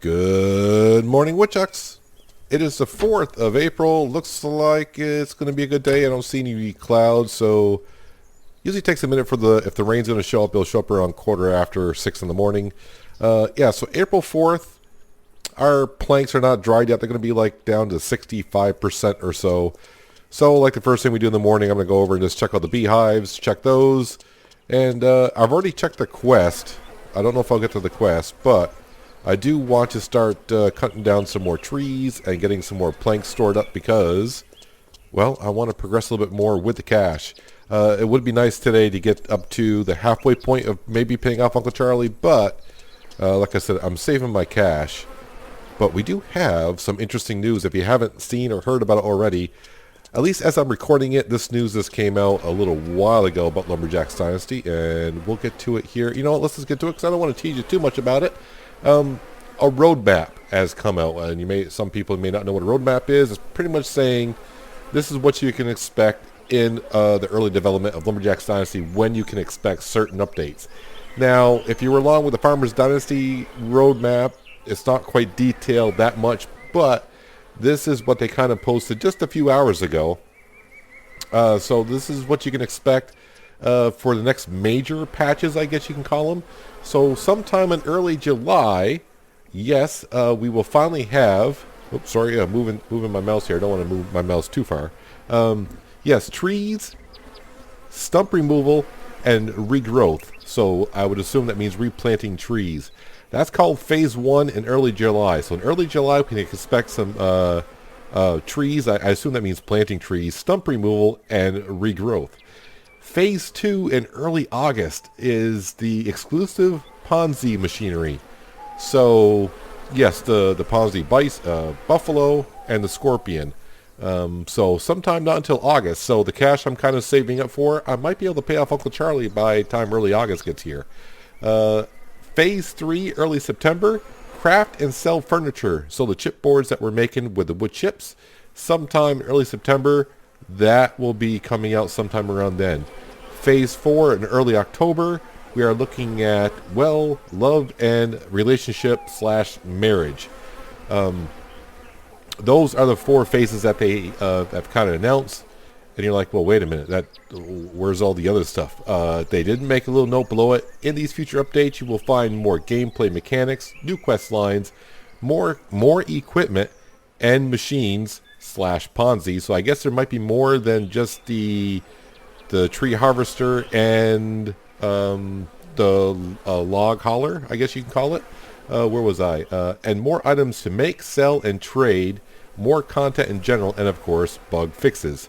Good morning, woodchucks. It is the 4th of April. Looks like it's going to be a good day. I don't see any clouds, so usually takes a minute for if the rain's going to show up. It'll show up around quarter after 6 in the morning. So April 4th, our planks are not dried yet. They're going to be like down to 65% or so. So like the first thing we do in the morning, I'm going to go over and just check out the beehives, check those. And I've already checked the quest. I don't know if I'll get to the quest, but I do want to start cutting down some more trees and getting some more planks stored up because, well, I want to progress a little bit more with the cash. It would be nice today to get up to the halfway point of maybe paying off Uncle Charlie, but like I said, I'm saving my cash. But we do have some interesting news. If you haven't seen or heard about it already, at least as I'm recording it, this news just came out a little while ago about Lumberjack's Dynasty, and we'll get to it here. You know what, let's just get to it because I don't want to tease you too much about it. A roadmap has come out, and some people may not know what a roadmap is. It's pretty much saying this is what you can expect in the early development of Lumberjack's Dynasty, when you can expect certain updates. Now, if you were along with the Farmer's Dynasty roadmap, it's not quite detailed that much, but this is what they kind of posted just a few hours ago. So this is what you can expect for the next major patches, I guess you can call them. So sometime in early July, yes, we will finally have... Oops, sorry, moving my mouse here. I don't want to move my mouse too far. Yes, trees, stump removal, and regrowth. So I would assume that means replanting trees. That's called Phase 1 in early July. So in early July, we can expect some trees. I assume that means planting trees, stump removal, and regrowth. Phase 2 in early August is the exclusive Ponzi machinery. So, yes, the Ponzi buffalo and the scorpion. So sometime not until August. So the cash I'm kind of saving up for, I might be able to pay off Uncle Charlie by the time early August gets here. Phase 3, early September, craft and sell furniture. So the chipboards that we're making with the wood chips, sometime early September, that will be coming out sometime around then. Phase 4 in early October, we are looking at, well, love and relationship / marriage. Those are the 4 phases that they have kind of announced. And you're like, well, wait a minute, where's all the other stuff? They didn't make a little note below it. In these future updates, you will find more gameplay mechanics, new quest lines, more equipment, and machines / Ponzi. So I guess there might be more than just the tree harvester and the log hauler, I guess you can call it. Where was I? And more items to make, sell, and trade, more content in general, and of course, bug fixes.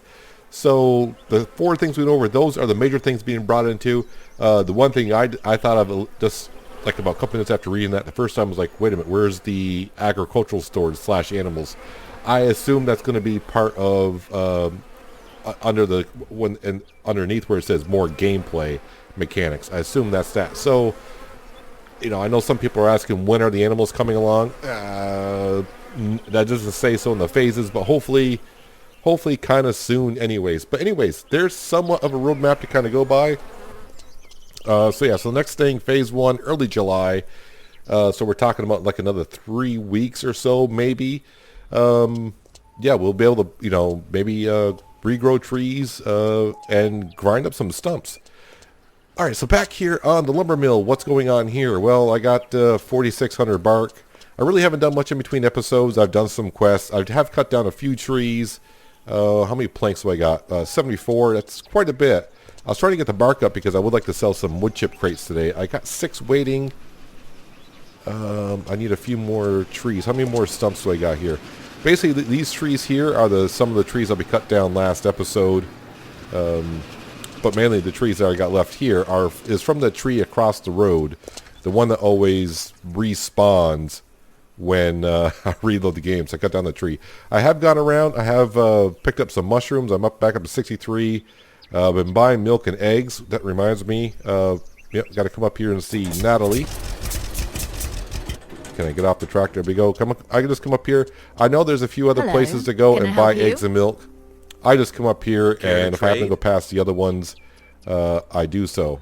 So the 4 things we went over, those are the major things being brought into. The one thing I thought of just like about a couple minutes after reading that the first time was like, wait a minute, where's the agricultural stores / animals? I assume that's going to be part of underneath where it says more gameplay mechanics. I assume that's that. So, I know some people are asking, when are the animals coming along? That doesn't say so in the phases, but hopefully kind of soon anyways. But anyways, there's somewhat of a roadmap to kind of go by. So the next thing, Phase 1, early July. So we're talking about like another 3 weeks or so, maybe. We'll be able to, maybe regrow trees and grind up some stumps. All right, so back here on the lumber mill, what's going on here? Well, I got 4,600 bark. I really haven't done much in between episodes. I've done some quests. I have cut down a few trees. How many planks do I got? 74. That's quite a bit. I was trying to get the bark up because I would like to sell some wood chip crates today. I got 6 waiting. I need a few more trees. How many more stumps do I got here? Basically, these trees here are some of the trees that we cut down last episode. But mainly the trees that I got left here is from the tree across the road. The one that always respawns when I reload the game. So I cut down the tree. I have gone around. I have picked up some mushrooms. I'm back up to 63. I've been buying milk and eggs. That reminds me. Got to come up here and see Natalie. Can I get off the tractor? There we go. I can just come up here. I know there's a few other places to go and buy eggs and milk. I just come up here, and if I happen to go past the other ones, I do so.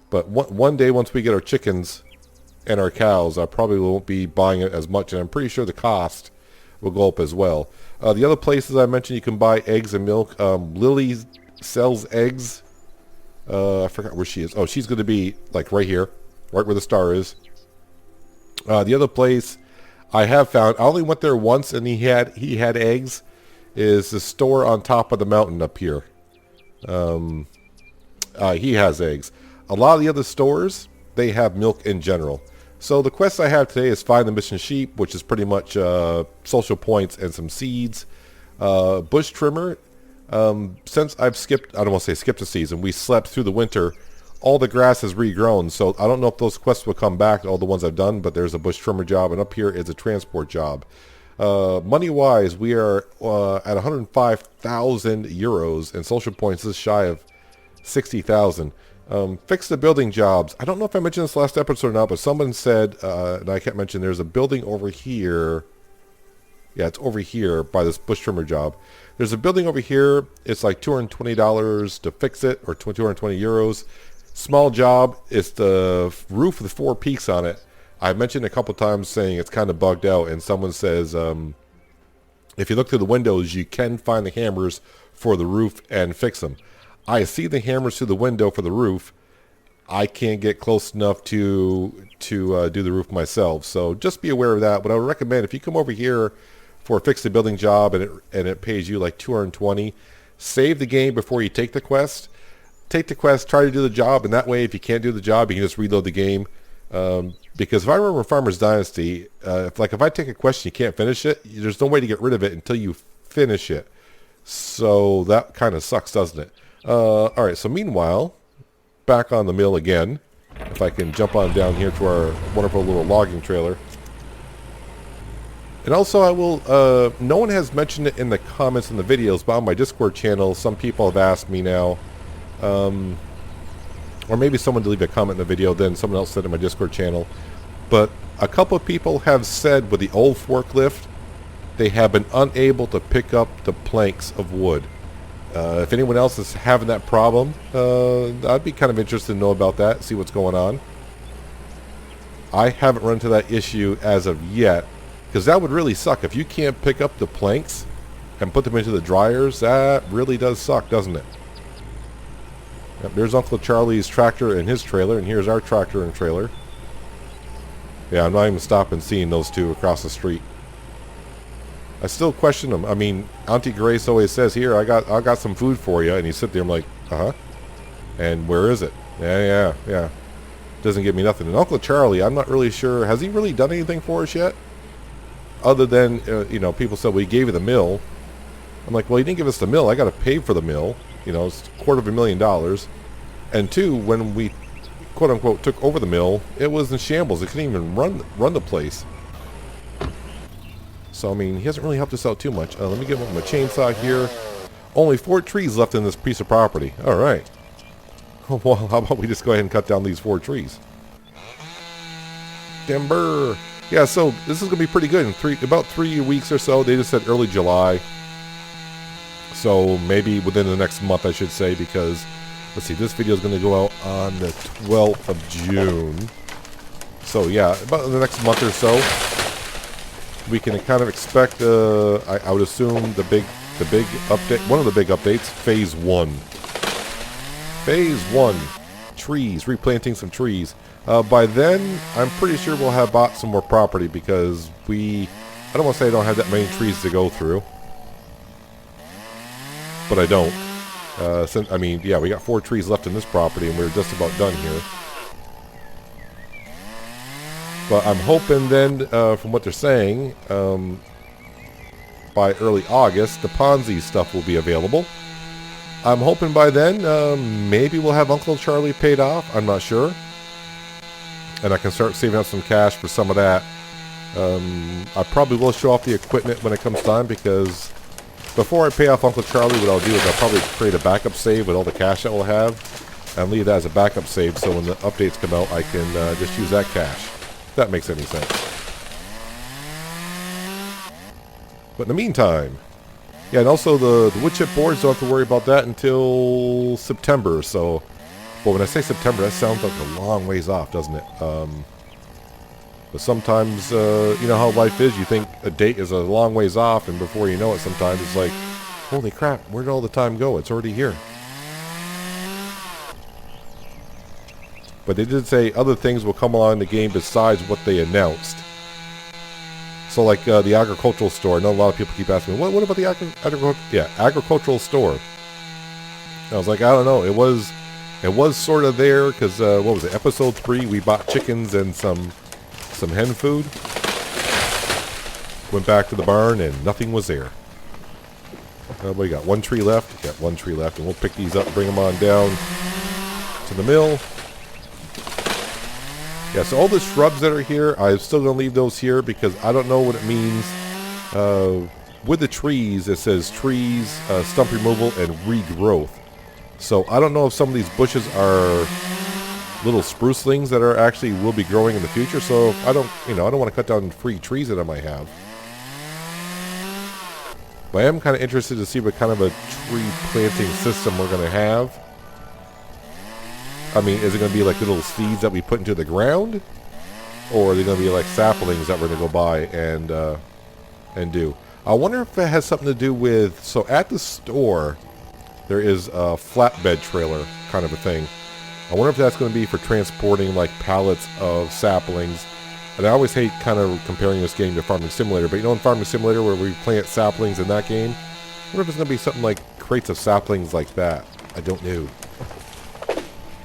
But one day, once we get our chickens, and our cows, I probably won't be buying it as much, and I'm pretty sure the cost will go up as well. The other places I mentioned you can buy eggs and milk. Lily sells eggs. I forgot where she is. Oh, she's going to be like right here, right where the star is. The other place I have found, I only went there once, and he had eggs, is the store on top of the mountain up here. He has eggs. A lot of the other stores, they have milk in general. So the quest I have today is find the missing sheep, which is pretty much social points and some seeds. Bush trimmer. Since I've skipped, I don't want to say skipped a season, we slept through the winter, all the grass has regrown. So I don't know if those quests will come back, all the ones I've done, but there's a bush trimmer job, and up here is a transport job. Money-wise, we are at 105,000 euros, and social points is shy of 60,000. Fix the building jobs. I don't know if I mentioned this last episode or not, but someone said, and I can't mention, there's a building over here. Yeah, it's over here by this bush trimmer job. There's a building over here. It's like $220 to fix it, or 220 euros. Small job. It's the roof with 4 peaks on it. I mentioned a couple times saying it's kind of bugged out, and someone says if you look through the windows, you can find the hammers for the roof and fix them. I see the hammers through the window for the roof. I can't get close enough to do the roof myself, so just be aware of that. But I would recommend, if you come over here for a fix the building job and it pays you like 220, save the game before you take the quest. Take the quest, try to do the job, and that way, if you can't do the job, you can just reload the game. Because if I remember Farmer's Dynasty, if I take a quest and you can't finish it, there's no way to get rid of it until you finish it. So that kind of sucks, doesn't it? Alright, so meanwhile, back on the mill again. If I can jump on down here to our wonderful little logging trailer. And also I will, no one has mentioned it in the comments in the videos, but on my Discord channel, some people have asked me now, or maybe someone to leave a comment in the video, then someone else said in my Discord channel. But a couple of people have said with the old forklift, they have been unable to pick up the planks of wood. If anyone else is having that problem, I'd be kind of interested to know about that, see what's going on. I haven't run into that issue as of yet, because that would really suck. If you can't pick up the planks and put them into the dryers, that really does suck, doesn't it? Yep, there's Uncle Charlie's tractor and his trailer, and here's our tractor and trailer. Yeah, I'm not even stopping seeing those two across the street. I still question them. I mean, Auntie Grace always says, "Here, I got some food for you," and you sit there, I'm like, "Uh-huh." And where is it? Yeah. Doesn't give me nothing. And Uncle Charlie, I'm not really sure. Has he really done anything for us yet? Other than, people said, "Well, he gave you the mill." I'm like, well, he didn't give us the mill. I got to pay for the mill. It's $250,000. And 2, when we, quote unquote, took over the mill, it was in shambles. It couldn't even run the place. So, I mean, he hasn't really helped us out too much. Let me get him a chainsaw here. Only 4 trees left in this piece of property. All right. Well, how about we just go ahead and cut down these 4 trees? Timber. Yeah, so this is going to be pretty good. In about 3 weeks or so. They just said early July. So maybe within the next month, I should say, because, let's see, this video is going to go out on the 12th of June. So, yeah, about the next month or so, we can kind of expect, I would assume, the big update, one of the big updates, Phase 1. Phase 1, trees, replanting some trees. By then, I'm pretty sure we'll have bought some more property, because I don't want to say I don't have that many trees to go through. But I don't. We got 4 trees left in this property, and we're just about done here. But I'm hoping then, from what they're saying, by early August, the Ponzi stuff will be available. I'm hoping by then, maybe we'll have Uncle Charlie paid off. I'm not sure. And I can start saving up some cash for some of that. I probably will show off the equipment when it comes time, because before I pay off Uncle Charlie, what I'll do is I'll probably create a backup save with all the cash that we'll have and leave that as a backup save, so when the updates come out, I can just use that cash. If that makes any sense. But in the meantime, yeah, and also the wood chip boards, don't have to worry about that until September. So, but when I say September, that sounds like a long ways off, doesn't it? But sometimes, you know how life is. You think a date is a long ways off, and before you know it, sometimes it's like, holy crap, where did all the time go? It's already here. But they did say other things will come along in the game besides what they announced. So like the agricultural store. I know a lot of people keep asking me, what about the agricultural store? And I was like, I don't know. It was sort of there because, what was it, episode 3, we bought chickens and some hen food. Went back to the barn and nothing was there. We got one tree left. Got one tree left, and we'll pick these up, bring them on down to the mill. Yeah, so all the shrubs that are here, I'm still going to leave those here because I don't know what it means. With the trees, it says trees, stump removal, and regrowth. So I don't know if some of these bushes are little sprucelings that are actually will be growing in the future. So I don't want to cut down free trees that I might have. But I am kind of interested to see what kind of a tree planting system we're going to have. I mean, is it going to be like little seeds that we put into the ground? Or are they going to be like saplings that we're going to go buy and do? I wonder if it has something to do with... So at the store, there is a flatbed trailer kind of a thing. I wonder if that's going to be for transporting like pallets of saplings. And I always hate kind of comparing this game to Farming Simulator. But you know in Farming Simulator where we plant saplings in that game? I wonder if it's going to be something like crates of saplings like that. I don't know.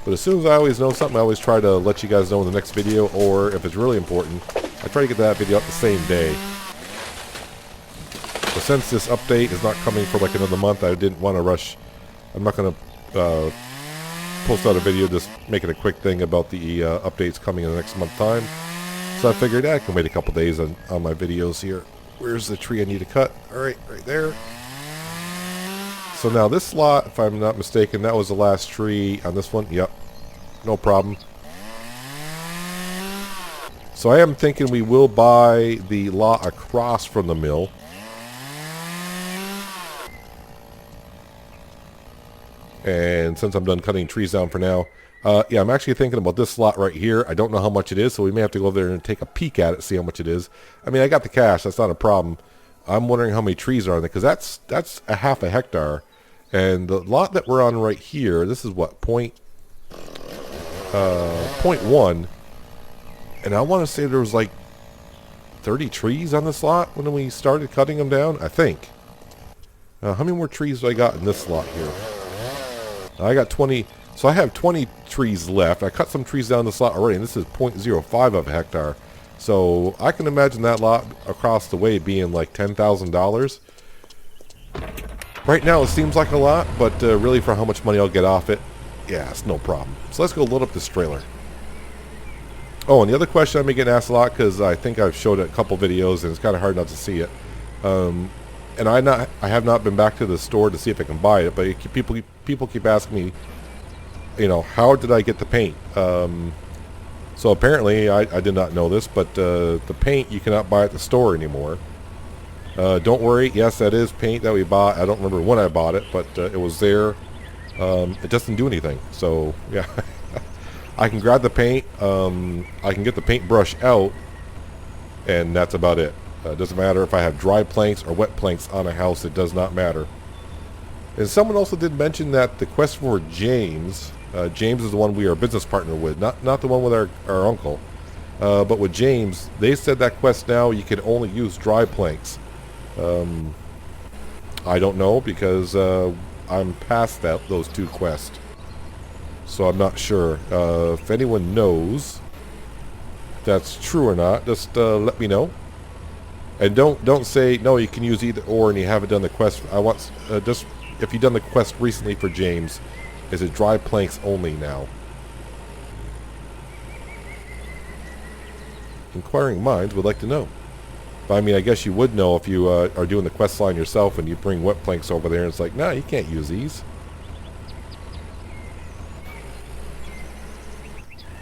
But as soon as I always know something, I always try to let you guys know in the next video, or if it's really important, I try to get that video up the same day. But since this update is not coming for like another month, I didn't want to rush. I'm not going to post out a video just making a quick thing about the updates coming in the next month time. So I figured I can wait a couple days on my videos here. Where's the tree I need to cut? Alright, right there. So now this lot, if I'm not mistaken, that was the last tree on this one. Yep, no problem. So I am thinking we will buy the lot across from the mill. And since I'm done cutting trees down for now, yeah, I'm actually thinking about this lot right here. I don't know how much it is, so we may have to go over there and take a peek at it, see how much it is. I mean, I got the cash, that's not a problem. I'm wondering how many trees are on there, because that's a half a hectare. And the lot that we're on right here, this is what, point 1. And I want to say there was like 30 trees on this lot when we started cutting them down, I think. How many more trees do I got in this lot here? I got 20, so I have 20 trees left. I cut some trees down this lot already, and this is 0.05 of a hectare. So I can imagine that lot across the way being like $10,000. Right now it seems like a lot, but really for how much money I'll get off it, yeah, it's no problem. So let's go load up this trailer. Oh, and the other question I've been getting asked a lot, because I think I've showed it a couple videos and it's kind of hard not to see it. And I have not been back to the store to see if I can buy it, but people keep asking me, you know, how did I get the paint? So apparently, I did not know this, but the paint you cannot buy at the store anymore. Don't worry, yes, that is paint that we bought. I don't remember when I bought it, but it was there. It doesn't do anything. So, yeah, I can grab the paint. I can get the paintbrush out, and that's about it. It doesn't matter if I have dry planks or wet planks on a house. It does not matter. And someone also did mention that the quest for James... James is the one we are a business partner with, not the one with our uncle. But with James, they said that quest now you can only use dry planks. I don't know because I'm past those two quests. So I'm not sure. If anyone knows if that's true or not, just let me know. And don't say, no, you can use either or and you haven't done the quest. I want, just if you've done the quest recently for James, is it dry planks only now? Inquiring minds would like to know. But I mean, I guess you would know if you are doing the quest line yourself and you bring wet planks over there and it's like, nah, you can't use these.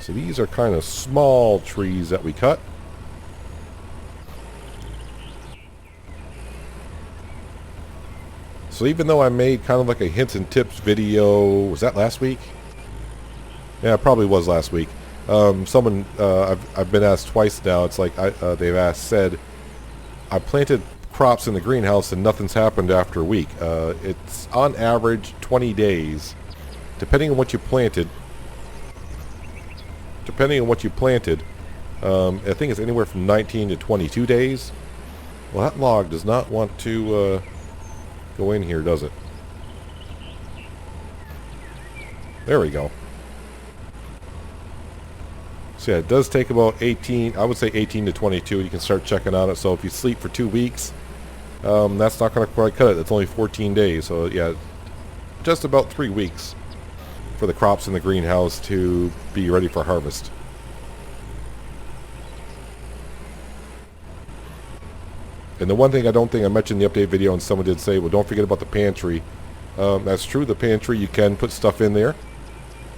So these are kind of small trees that we cut. So even though I made kind of like a hints and tips video, was that last week? Yeah, it probably was last week. Someone, I've been asked twice now. It's like said, I planted crops in the greenhouse and nothing's happened after a week. It's on average 20 days, depending on what you planted. I think it's anywhere from 19 to 22 days. Well, that log does not want to go in here, does it? There we go. So yeah, it does take about 18, I would say 18 to 22. You can start checking on it. So if you sleep for 2 weeks, that's not going to quite cut it. It's only 14 days. So yeah, just about 3 weeks for the crops in the greenhouse to be ready for harvest. And the one thing I don't think I mentioned in the update video, and someone did say, well, don't forget about the pantry. That's true. The pantry, you can put stuff in there.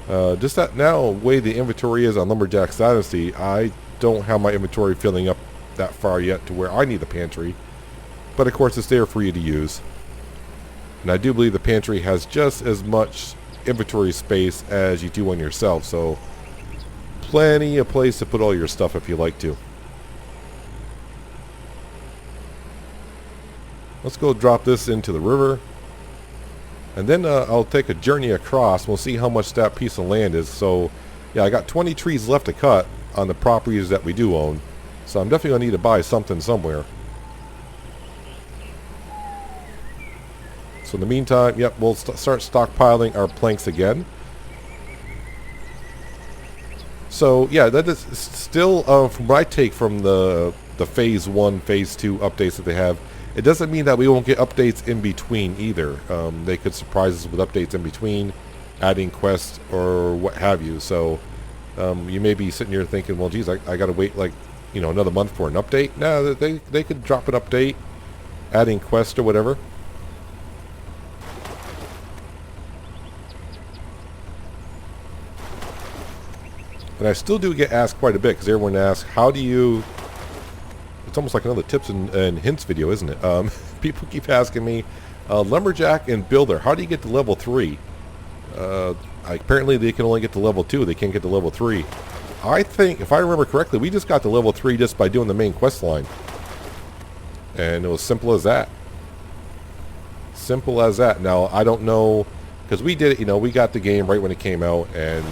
Just that now, the way the inventory is on Lumberjack's Dynasty, I don't have my inventory filling up that far yet to where I need the pantry. But of course, it's there for you to use. And I do believe the pantry has just as much inventory space as you do on yourself. So, plenty of place to put all your stuff if you like to. Let's go drop this into the river. And then I'll take a journey across. We'll see how much that piece of land is. So, yeah, I got 20 trees left to cut on the properties that we do own. So I'm definitely going to need to buy something somewhere. So in the meantime, yep, we'll start stockpiling our planks again. So, yeah, that is still, from what I take from the Phase 1, Phase 2 updates that they have, it doesn't mean that we won't get updates in between either. They could surprise us with updates in between, adding quests or what have you. So you may be sitting here thinking, well, geez, I got to wait like, another month for an update. No, they could drop an update, adding quests or whatever. And I still do get asked quite a bit because everyone asks, how do you... It's almost like another tips and hints video, isn't it? People keep asking me, Lumberjack and Builder, how do you get to level 3? Apparently they can only get to level 2. They can't get to level 3. I think, if I remember correctly, we just got to level 3 just by doing the main quest line. And it was simple as that. Simple as that. Now, I don't know, because we did it, we got the game right when it came out, and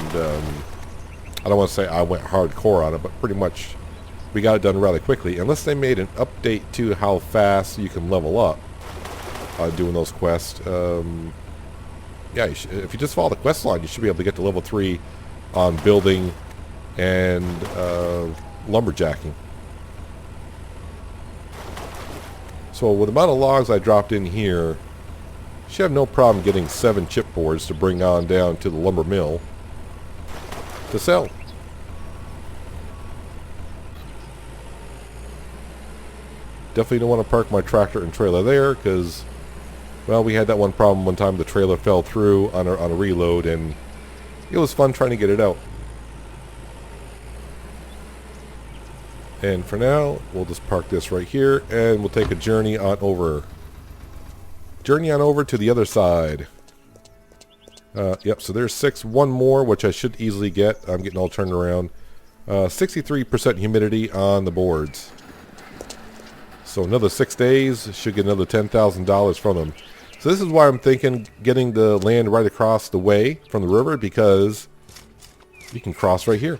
I don't want to say I went hardcore on it, but pretty much we got it done rather quickly, unless they made an update to how fast you can level up doing those quests. Yeah, if you just follow the quest line, you should be able to get to level 3 on building and lumberjacking. So with the amount of logs I dropped in here, should have no problem getting 7 chipboards to bring on down to the lumber mill to sell. Definitely don't want to park my tractor and trailer there because, well, we had that one problem one time. The trailer fell through on a reload, and it was fun trying to get it out. And for now, we'll just park this right here, and we'll take a journey on over. Journey on over to the other side. Yep, so there's 6. One more, which I should easily get. I'm getting all turned around. 63% humidity on the boards. So another 6 days, should get another $10,000 from them. So this is why I'm thinking getting the land right across the way from the river, because you can cross right here.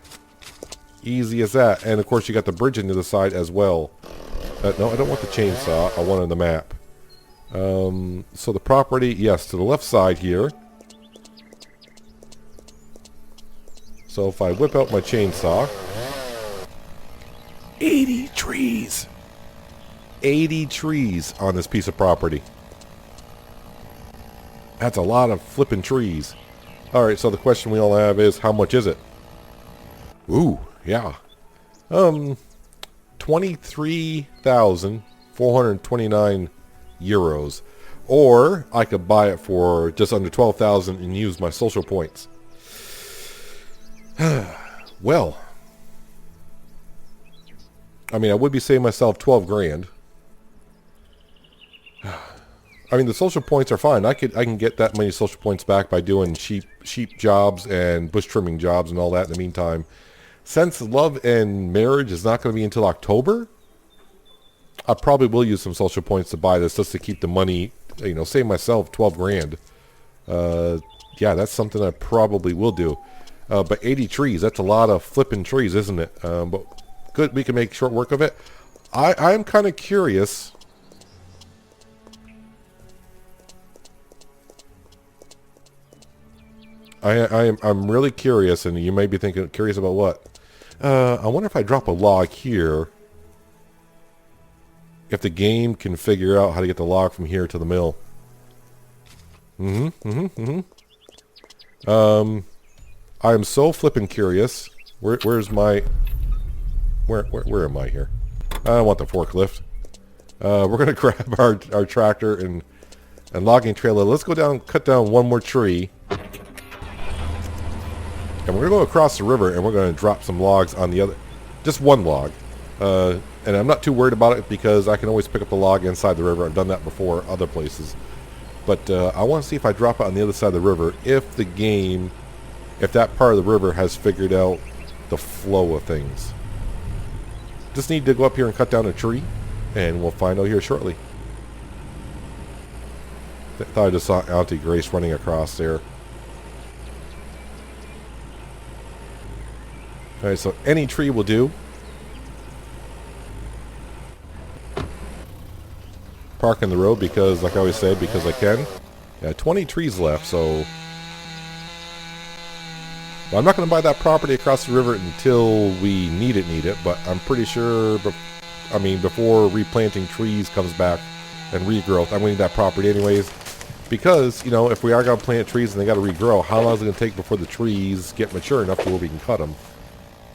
Easy as that. And of course you got the bridge into the side as well. No, I don't want the chainsaw. I want it on the map. So the property, yes, to the left side here. So if I whip out my chainsaw, 80 trees. 80 trees on this piece of property. That's a lot of flipping trees. Alright, so the question we all have is, how much is it? Ooh, yeah. 23,429 euros. Or I could buy it for just under 12,000 and use my social points. Well, I mean, I would be saving myself 12 grand. I mean, the social points are fine. I can get that many social points back by doing sheep jobs and bush trimming jobs and all that in the meantime. Since Love and Marriage is not going to be until October, I probably will use some social points to buy this just to keep the money, you know, save myself 12 grand. Yeah, that's something I probably will do. But 80 trees, that's a lot of flipping trees, isn't it? But good, we can make short work of it. I'm kind of curious. I'm really curious, and you may be thinking, curious about what? I wonder if I drop a log here, if the game can figure out how to get the log from here to the mill. I'm so flippin' curious. Where's my... Where am I here? I want the forklift. We're gonna grab our tractor and logging trailer. Let's go down, cut down one more tree. And we're going to go across the river and we're going to drop some logs on the other... Just one log. And I'm not too worried about it because I can always pick up the log inside the river. I've done that before other places. But I want to see if I drop it on the other side of the river. If the game... If that part of the river has figured out the flow of things. Just need to go up here and cut down a tree. And we'll find out here shortly. Thought I just saw Auntie Grace running across there. Alright, so any tree will do. Park in the road because, like I always say, because I can. Yeah, 20 trees left, so... Well, I'm not going to buy that property across the river until we need it, but I'm pretty sure, before replanting trees comes back and regrowth, I'm going to need that property anyways. Because, you know, if we are going to plant trees and they got to regrow, how long is it going to take before the trees get mature enough to where we can cut them?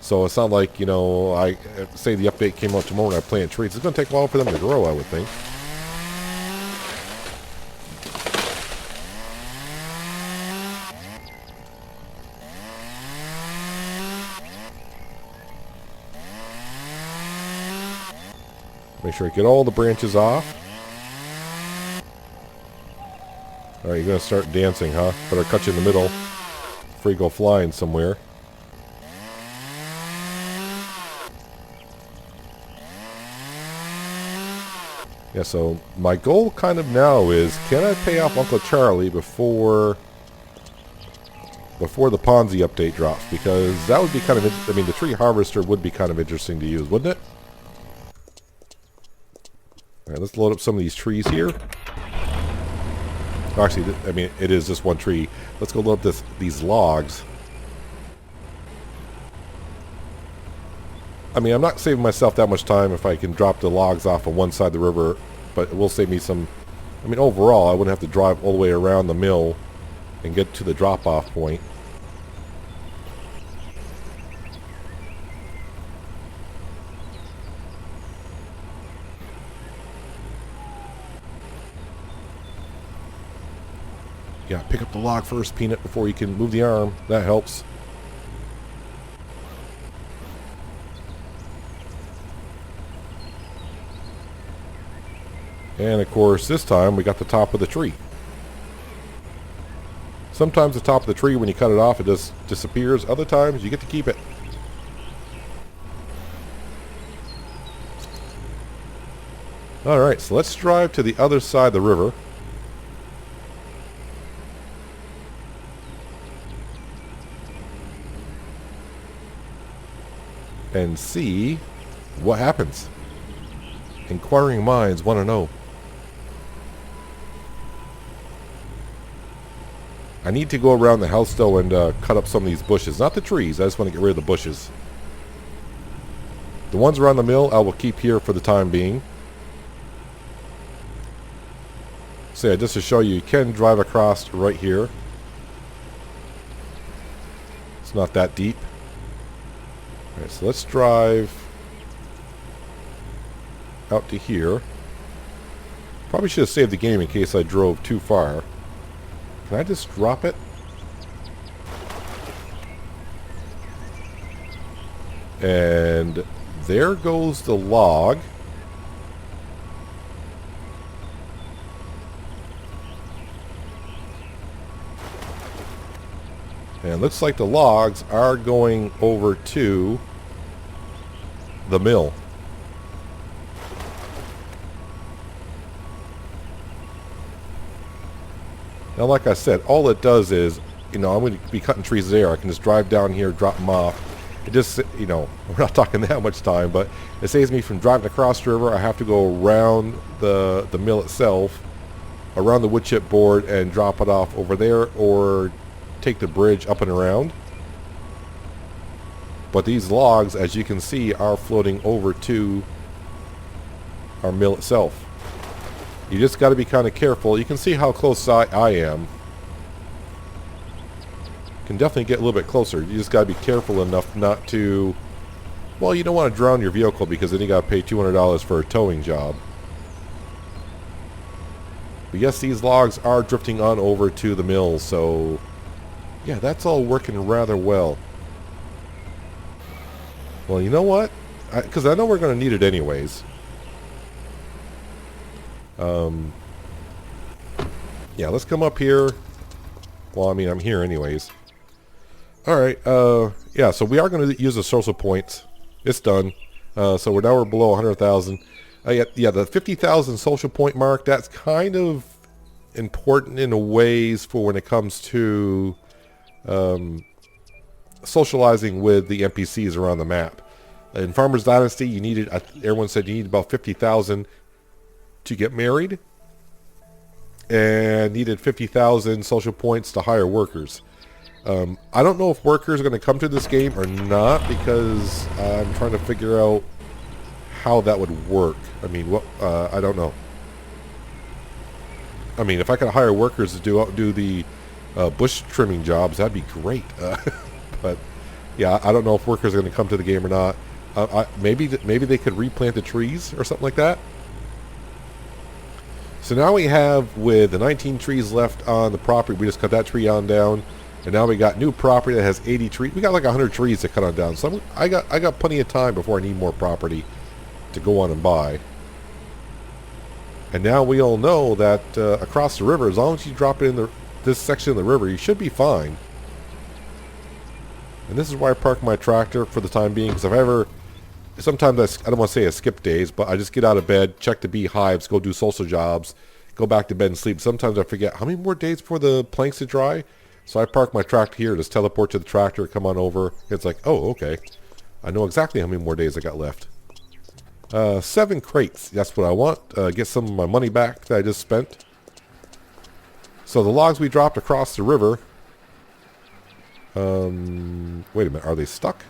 So it's not like, you know, I say the update came out tomorrow and I plant trees. It's going to take a while for them to grow, I would think. Make sure I get all the branches off. Alright, you're going to start dancing, huh? Better cut you in the middle before you go flying somewhere. Yeah, so my goal kind of now is, can I pay off Uncle Charlie before the Ponzi update drops? Because that would be kind of, I mean, the tree harvester would be kind of interesting to use, wouldn't it? Alright, let's load up some of these trees here. Actually, I mean, it is just one tree. Let's go load up these logs. I mean, I'm not saving myself that much time if I can drop the logs off on one side of the river, but it will save me some... I mean, overall, I wouldn't have to drive all the way around the mill and get to the drop-off point. Yeah, pick up the log first, Peanut, before you can move the arm. That helps. And of course, this time we got the top of the tree. Sometimes the top of the tree, when you cut it off, it just disappears. Other times, you get to keep it. Alright, so let's drive to the other side of the river. And see what happens. Inquiring minds want to know. I need to go around the house though and cut up some of these bushes. Not the trees, I just want to get rid of the bushes. The ones around the mill I will keep here for the time being. So yeah, just to show you, you can drive across right here. It's not that deep. Alright, so let's drive out to here. Probably should have saved the game in case I drove too far. Can I just drop it? And there goes the log. And it looks like the logs are going over to the mill. Now, like I said, all it does is, I'm going to be cutting trees there. I can just drive down here, drop them off. It just, we're not talking that much time, but it saves me from driving across the river. I have to go around the mill itself, around the wood chip board, and drop it off over there, or take the bridge up and around. But these logs, as you can see, are floating over to our mill itself. You just got to be kind of careful. You can see how close I am. Can definitely get a little bit closer. You just got to be careful enough not to... Well, you don't want to drown your vehicle, because then you got to pay $200 for a towing job. But yes, these logs are drifting on over to the mill, so... yeah, that's all working rather well. Well, you know what? Because I know we're going to need it anyways. Yeah, let's come up here. Well, I mean, I'm here anyways. Alright, yeah, so we are going to use the social points. It's done. So we're below 100,000. Yeah, the 50,000 social point mark, that's kind of important in a ways for when it comes to socializing with the NPCs around the map. In Farmers Dynasty, you needed, everyone said you need about 50,000 to get married, and needed 50,000 social points to hire workers. I don't know if workers are going to come to this game or not, because I'm trying to figure out how that would work. I mean, I don't know. I mean, if I could hire workers to do the bush trimming jobs, that'd be great. But yeah, I don't know if workers are going to come to the game or not. Maybe they could replant the trees or something like that. So now we have, with the 19 trees left on the property, we just cut that tree on down, and now we got new property that has 80 trees. We got like 100 trees to cut on down. So I got plenty of time before I need more property to go on and buy. And now we all know that across the river, as long as you drop it in this section of the river, you should be fine. And this is why I park my tractor for the time being, because if I ever... Sometimes I don't want to say I skip days, but I just get out of bed, check the beehives, go do social jobs, go back to bed and sleep. Sometimes I forget how many more days before the planks to dry. So I park my tractor here, just teleport to the tractor, come on over. It's like, oh, okay. I know exactly how many more days I got left. 7 crates. That's what I want. Get some of my money back that I just spent. So the logs we dropped across the river. Wait a minute. Are they stuck?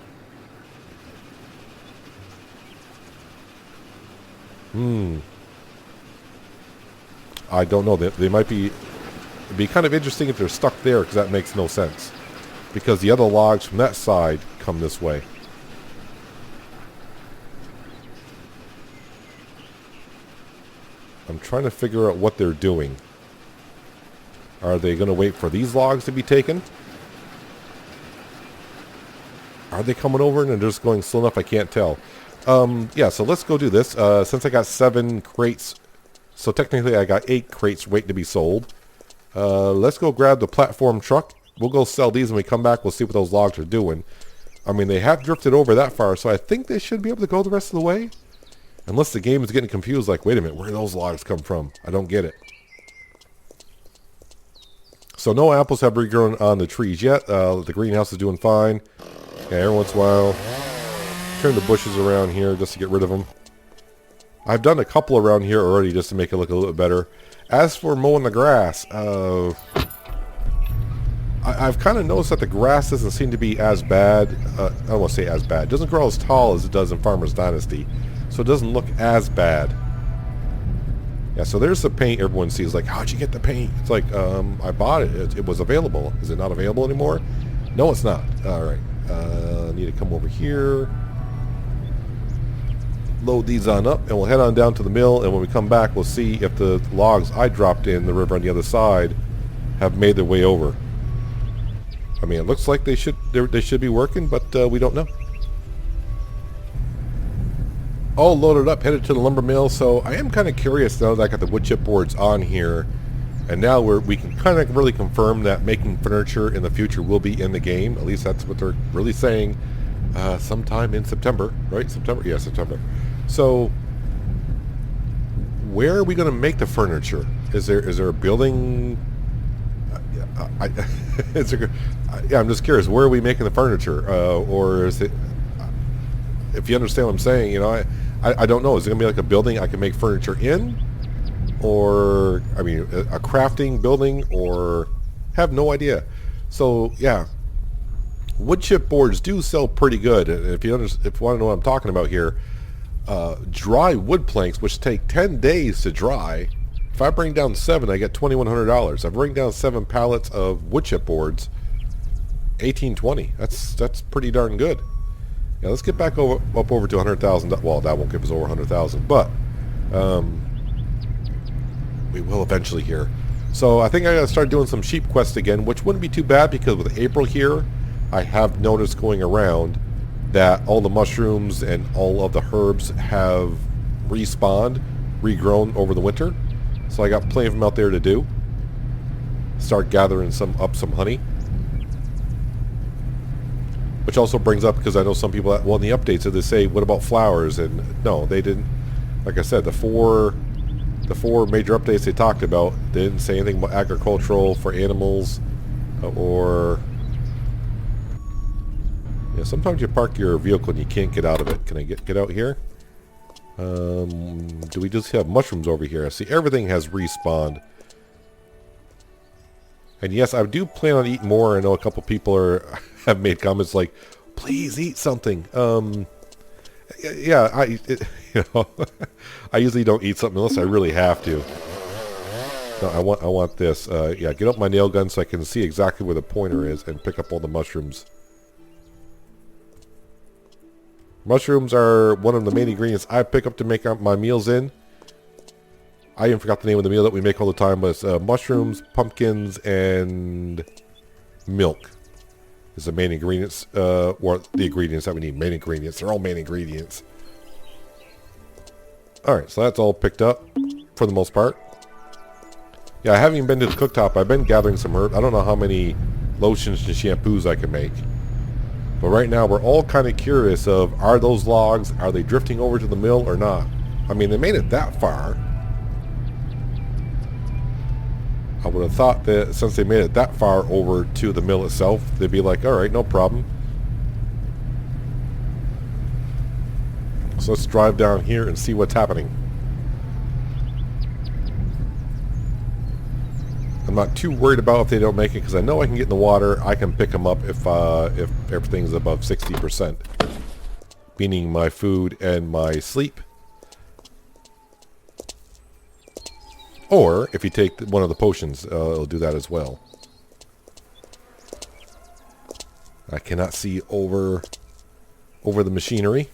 I don't know. They might be... It'd be kind of interesting if they're stuck there, because that makes no sense. Because the other logs from that side come this way. I'm trying to figure out what they're doing. Are they going to wait for these logs to be taken? Are they coming over and they're just going slow enough? I can't tell. Yeah, so let's go do this. Since I got 7 crates, so technically I got 8 crates waiting to be sold. Let's go grab the platform truck. We'll go sell these when we come back. We'll see what those logs are doing. I mean, they have drifted over that far, so I think they should be able to go the rest of the way. Unless the game is getting confused, like, wait a minute, where do those logs come from? I don't get it. So no apples have regrown on the trees yet. The greenhouse is doing fine. Yeah, every once in a while, turn the bushes around here just to get rid of them. I've done a couple around here already just to make it look a little bit better. As for mowing the grass, I've kind of noticed that the grass doesn't seem to be as bad. I don't want to say as bad. It doesn't grow as tall as it does in Farmers Dynasty. So it doesn't look as bad. Yeah, so there's the paint everyone sees. Like, how'd you get the paint? It's like, I bought it. It was available. Is it not available anymore? No, it's not. All right. I need to come over here. Load these on up, and we'll head on down to the mill, and when we come back, we'll see if the logs I dropped in the river on the other side have made their way over. I mean, it looks like they should be working, but we don't know. All loaded up, headed to the lumber mill. So I am kind of curious now that I got the wood chip boards on here. And now we can kind of really confirm that making furniture in the future will be in the game. At least that's what they're really saying. Sometime in September, right? September? Yeah, September. So, where are we going to make the furniture? Is there a building? Yeah, I'm just curious. Where are we making the furniture? Or is it? If you understand what I'm saying, you know, I don't know. Is it going to be like a building I can make furniture in? Or, I mean, a crafting building, or have no idea. So, yeah, wood chip boards do sell pretty good. If you want to know what I'm talking about here, dry wood planks, which take 10 days to dry. If I bring down 7, I get $2,100. I bring down 7 pallets of wood chip boards, $1,820. That's pretty darn good. Yeah, let's get back up over to 100,000. Well, that won't give us over 100,000, but we will eventually here. So I think I gotta start doing some sheep quests again, which wouldn't be too bad because with April here, I have noticed going around that all the mushrooms and all of the herbs have respawned, regrown over the winter. So I got plenty of them out there to do. Start gathering some honey. Which also brings up, because I know some people, well, in the updates, they say, what about flowers? And no, they didn't. Like I said, the four major updates they talked about, they didn't say anything about agricultural for animals, or... Yeah, sometimes you park your vehicle and you can't get out of it. Can I get out here? Do we just have mushrooms over here? I see everything has respawned. And yes, I do plan on eating more. I know a couple people have made comments like, please eat something. Yeah, I usually don't eat something unless I really have to. No, I want this. Yeah, get up my nail gun so I can see exactly where the pointer is and pick up all the mushrooms. Mushrooms are one of the main ingredients I pick up to make my meals in. I even forgot the name of the meal that we make all the time, but it's mushrooms, pumpkins, and milk is the main ingredients, or the ingredients that we need. Main ingredients. They're all main ingredients. Alright, so that's all picked up for the most part. Yeah, I haven't even been to the cooktop. I've been gathering some herbs. I don't know how many lotions and shampoos I can make. But right now, we're all kind of curious of, are those logs, are they drifting over to the mill or not? I mean, they made it that far. I would have thought that since they made it that far over to the mill itself, they'd be like, alright, no problem. So let's drive down here and see what's happening. I'm not too worried about if they don't make it, because I know I can get in the water. I can pick them up if everything's above 60%. Meaning my food and my sleep. Or, if you take one of the potions, it'll do that as well. I cannot see over the machinery.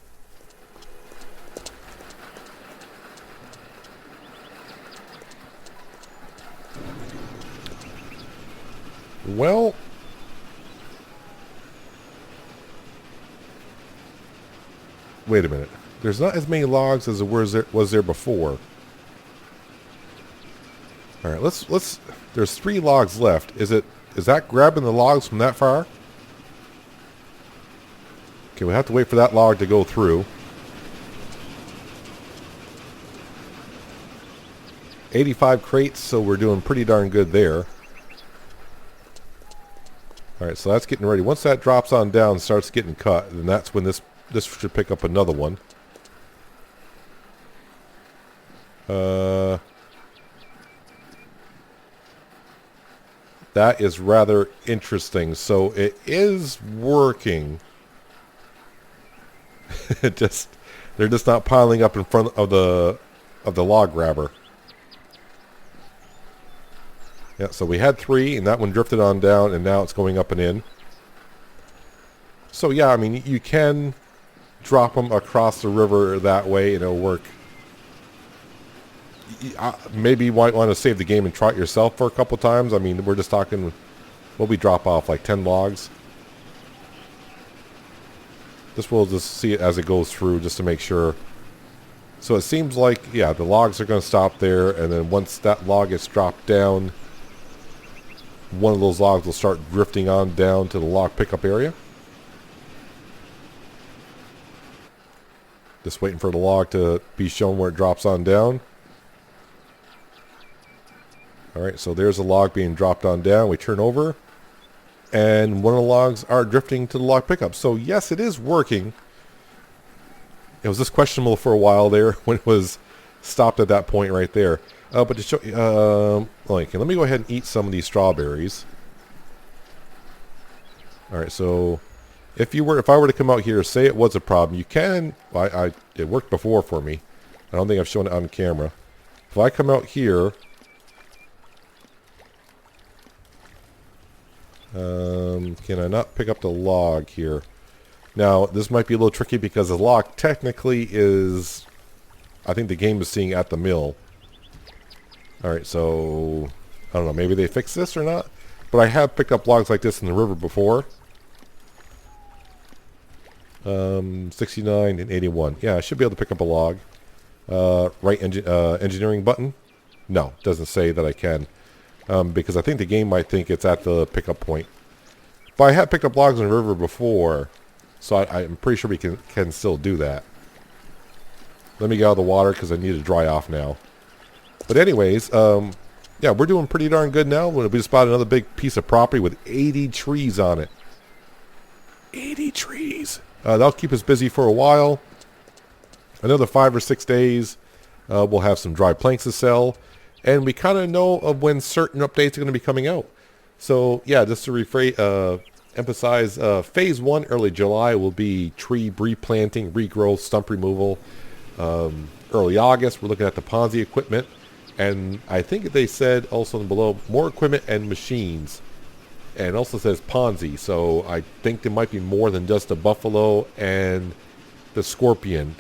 Well, wait a minute. There's not as many logs as there was there before. All right, let's. There's 3 logs left. Is that grabbing the logs from that far? Okay, we have to wait for that log to go through. 85 crates, so we're doing pretty darn good there. Alright, so that's getting ready. Once that drops on down and starts getting cut, then that's when this should pick up another one. That is rather interesting. So it is working. They're just not piling up in front of the log grabber. Yeah, so we had 3, and that one drifted on down, and now it's going up and in. So yeah, I mean, you can drop them across the river that way, and it'll work. Maybe you might want to save the game and try it yourself for a couple times. I mean, we're just talking, what we drop off, like 10 logs. This will just see it as it goes through, just to make sure. So it seems like, yeah, the logs are going to stop there, and then once that log gets dropped down, one of those logs will start drifting on down to the log pickup area. Just waiting for the log to be shown where it drops on down. Alright, so there's a log being dropped on down. We turn over, and one of the logs are drifting to the log pickup. So yes, it is working. It was just questionable for a while there when it was stopped at that point right there. But to show you, okay, let me go ahead and eat some of these strawberries. Alright, so if I were to come out here, say it was a problem, you can, it worked before for me. I don't think I've shown it on camera. If I come out here, can I not pick up the log here? Now, this might be a little tricky because the log technically is, I think the game is seeing at the mill. Alright, so, I don't know, maybe they fixed this or not? But I have picked up logs like this in the river before. 69 and 81. Yeah, I should be able to pick up a log. Right engineering button? No, it doesn't say that I can. Because I think the game might think it's at the pickup point. But I have picked up logs in the river before, so I'm pretty sure we can still do that. Let me get out of the water because I need to dry off now. But anyways, yeah, we're doing pretty darn good now. We just spotted another big piece of property with 80 trees on it. 80 trees. That'll keep us busy for a while. Another 5 or 6 days, we'll have some dry planks to sell. And we kind of know of when certain updates are going to be coming out. So, yeah, just to emphasize, Phase 1, early July, will be tree replanting, regrowth, stump removal. Early August, we're looking at the Ponzi equipment. And I think they said also below, more equipment and machines. And it also says Ponzi, so I think there might be more than just the buffalo and the scorpion.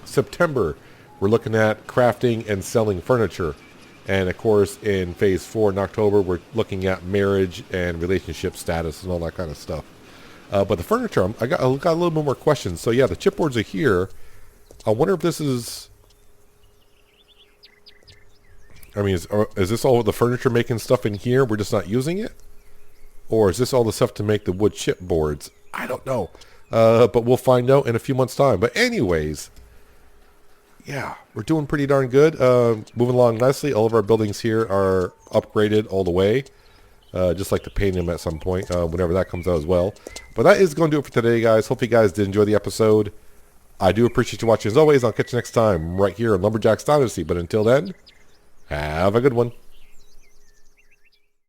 September, we're looking at crafting and selling furniture. And of course, in Phase 4 in October, we're looking at marriage and relationship status and all that kind of stuff. But the furniture, I got a little bit more questions. So yeah, the chipboards are here. I wonder if this is... I mean, is this all the furniture making stuff in here? We're just not using it? Or is this all the stuff to make the wood chipboards? I don't know. But we'll find out in a few months' time. But anyways, yeah, we're doing pretty darn good. Moving along nicely. All of our buildings here are upgraded all the way. Just like to paint them at some point, whenever that comes out as well. But that is going to do it for today, guys. Hope you guys did enjoy the episode. I do appreciate you watching as always. I'll catch you next time right here on Lumberjack's Dynasty. But until then, have a good one.